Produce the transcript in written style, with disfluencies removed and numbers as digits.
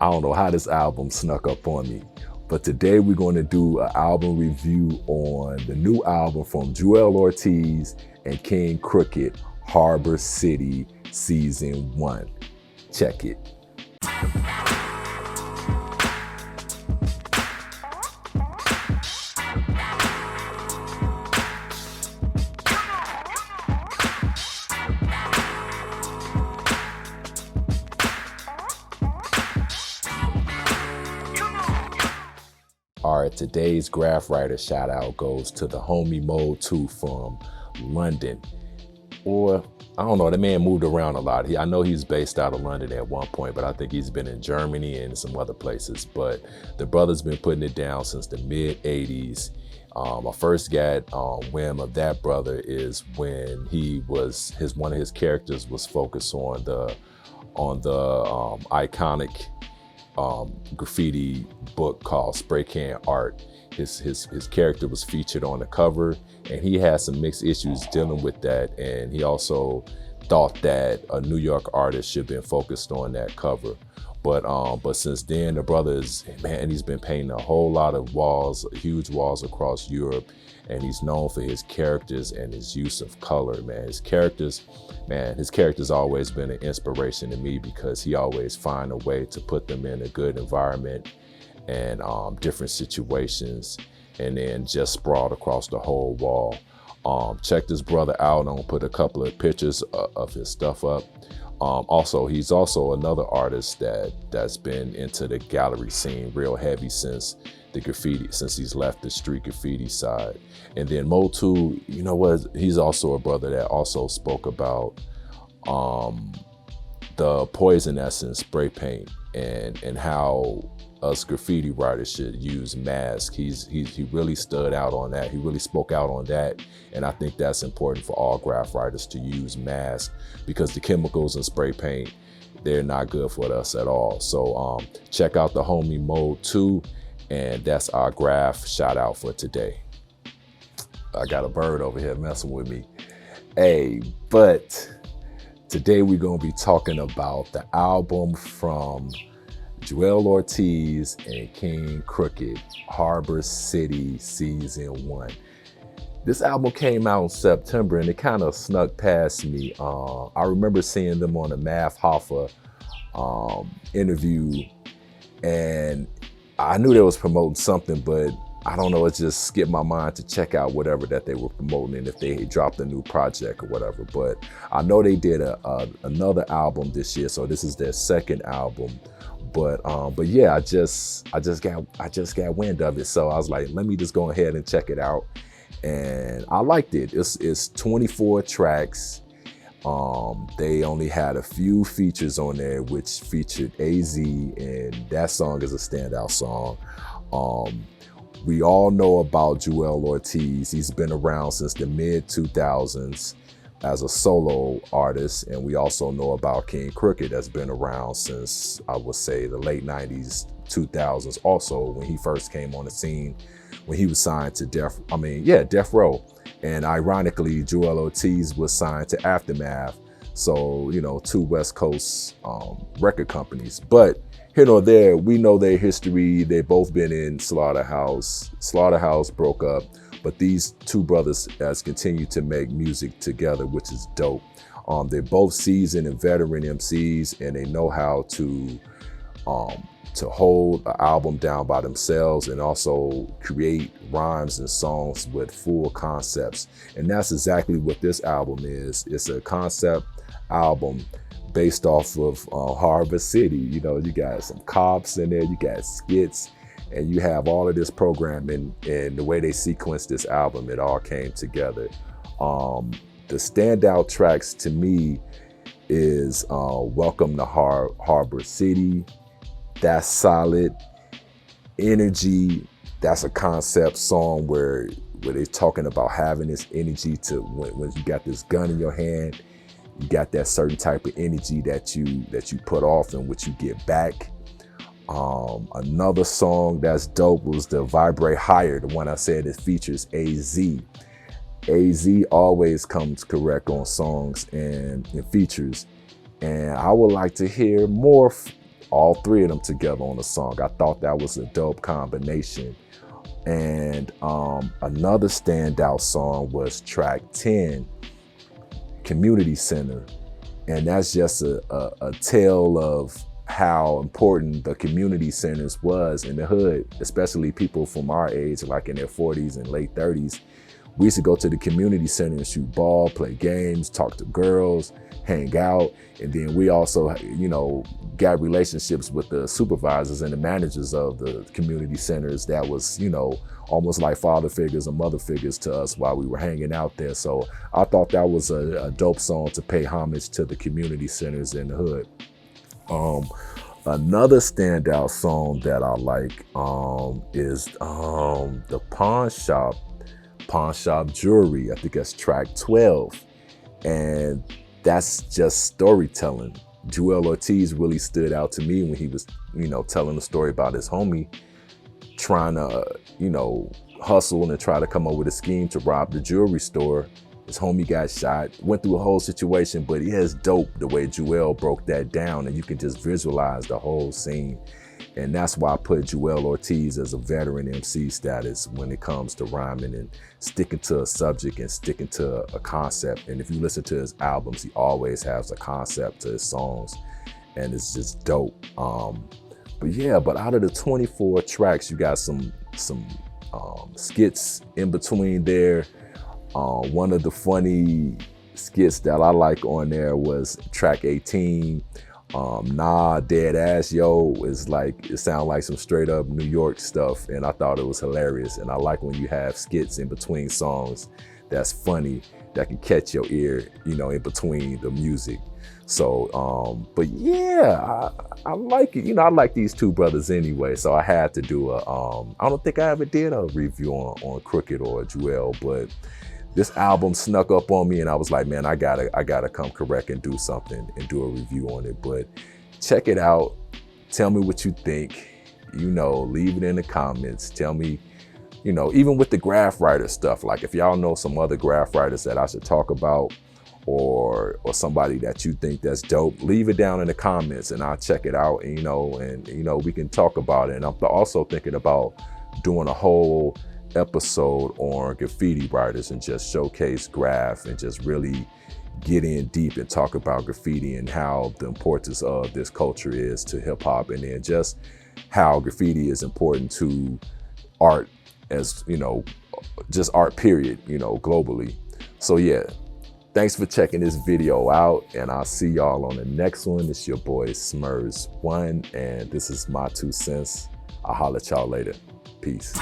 I don't know how this album snuck up on me. But today we're going to do an album review on the new album from Joell Ortiz and King Crooked, Harbor City Season 1. Check it. All right, today's Graff writer shout out goes to the homie Mode2 from London. Or, I don't know, the man moved around a lot. I know he's based out of London at one point, but I think he's been in Germany and some other places. But the brother's been putting it down since the mid-'80s. I first got whim of that brother is when one of his characters was focused on the iconic graffiti book called Spray Can Art. His character was featured on the cover, and he had some mixed issues dealing with that, and he also thought that a New York artist should have been focused on that cover. But since then, the brother he's been painting a whole lot of walls, huge walls across Europe, and he's known for his characters and his use of color, man. His character's always been an inspiration to me because he always find a way to put them in a good environment and different situations, and then just sprawled across the whole wall. Check this brother out. I'm gonna put a couple of pictures of his stuff up. He's also another artist that's been into the gallery scene real heavy since he's left the street graffiti side. And then Mode2, you know what? He's also a brother that also spoke about the poison essence spray paint and how us graffiti writers should use masks. He really stood out on that. He really spoke out on that. And I think that's important for all graph writers to use masks, because the chemicals in spray paint, they're not good for us at all. So check out the homie Mode2, and that's our graph shout out for today. I got a bird over here messing with me. Hey, but today we're gonna be talking about the album from Joell Ortiz and King Crooked, Harbor City Season 1. This album came out in September, and it kind of snuck past me. I remember seeing them on the Math Hoffa interview, and I knew they was promoting something, but I don't know, it just skipped my mind to check out whatever that they were promoting and if they had dropped a new project or whatever. But I know they did another album this year, so this is their second album. But yeah, I just got wind of it, so I was like, let me just go ahead and check it out, and I liked it. It's 24 tracks. They only had a few features on there, which featured AZ, and that song is a standout song. We all know about Joell Ortiz. He's been around since the mid-2000s as a solo artist, and we also know about King Crooked, that's been around since, I would say, the late 90s, 2000s, also when he first came on the scene, when he was signed to Death Row. And ironically, Joell Ortiz was signed to Aftermath, so, you know, two West Coast record companies. But here nor there, we know their history. They've both been in Slaughterhouse. Slaughterhouse broke up, but these two brothers has continued to make music together, which is dope. They're both seasoned and veteran MCs, and they know how to hold an album down by themselves and also create rhymes and songs with full concepts. And that's exactly what this album is. It's a concept album based off of Harbor City. You know, you got some cops in there, you got skits, and you have all of this programming, and the way they sequenced this album, it all came together. The standout tracks to me is Welcome to Harbor City. That's solid. Energy, that's a concept song where they're talking about having this energy to when you got this gun in your hand, you got that certain type of energy that you put off and what you get back. Another song that's dope was the Vibrate Higher, the one I said that features AZ. AZ always comes correct on songs and features, and I would like to hear more all three of them together on a song. I thought that was a dope combination. And another standout song was track 10, Community Center. And that's just a tale of how important the community centers was in the hood, especially people from our age, like in their 40s and late 30s. We used to go to the community center and shoot ball, play games, talk to girls, hang out. And then we also, you know, got relationships with the supervisors and the managers of the community centers that was, you know, almost like father figures or mother figures to us while we were hanging out there. So I thought that was a dope song to pay homage to the community centers in the hood. Another standout song that I like is the Pawn Shop Jewelry. I think that's track 12. And that's just storytelling. Joell Ortiz really stood out to me when he was, you know, telling the story about his homie trying to, you know, hustle and try to come up with a scheme to rob the jewelry store. His homie got shot, went through a whole situation, but yeah, it's dope the way Joell broke that down, and you can just visualize the whole scene. And that's why I put Joell Ortiz as a veteran MC status when it comes to rhyming and sticking to a subject and sticking to a concept. And if you listen to his albums, he always has a concept to his songs, and it's just dope. But yeah, but out of the 24 tracks, you got some skits in between there. One of the funny skits that I like on there was track 18. Nah, dead ass, yo, is like, it sounds like some straight up New York stuff, and I thought it was hilarious. And I like when you have skits in between songs that's funny, that can catch your ear, you know, in between the music. So, but yeah, I like it. You know, I like these two brothers anyway, so I had to do I don't think I ever did a review on Crooked or Joell, but this album snuck up on me and I was like, man, I gotta come correct and do something and do a review on it. But check it out. Tell me what you think. You know, leave it in the comments. Tell me, you know, even with the Graff writer stuff, like if y'all know some other Graff writers that I should talk about, or somebody that you think that's dope, leave it down in the comments and I'll check it out, and you know, we can talk about it. And I'm also thinking about doing a whole episode on graffiti writers and just showcase Graff and just really get in deep and talk about graffiti and how the importance of this culture is to hip hop, and then just how graffiti is important to art, as you know, just art period, you know, globally. So yeah, thanks for checking this video out, and I'll see y'all on the next one. It's your boy Smurs1, and this is my 2 cents. I'll holler at y'all later. Peace.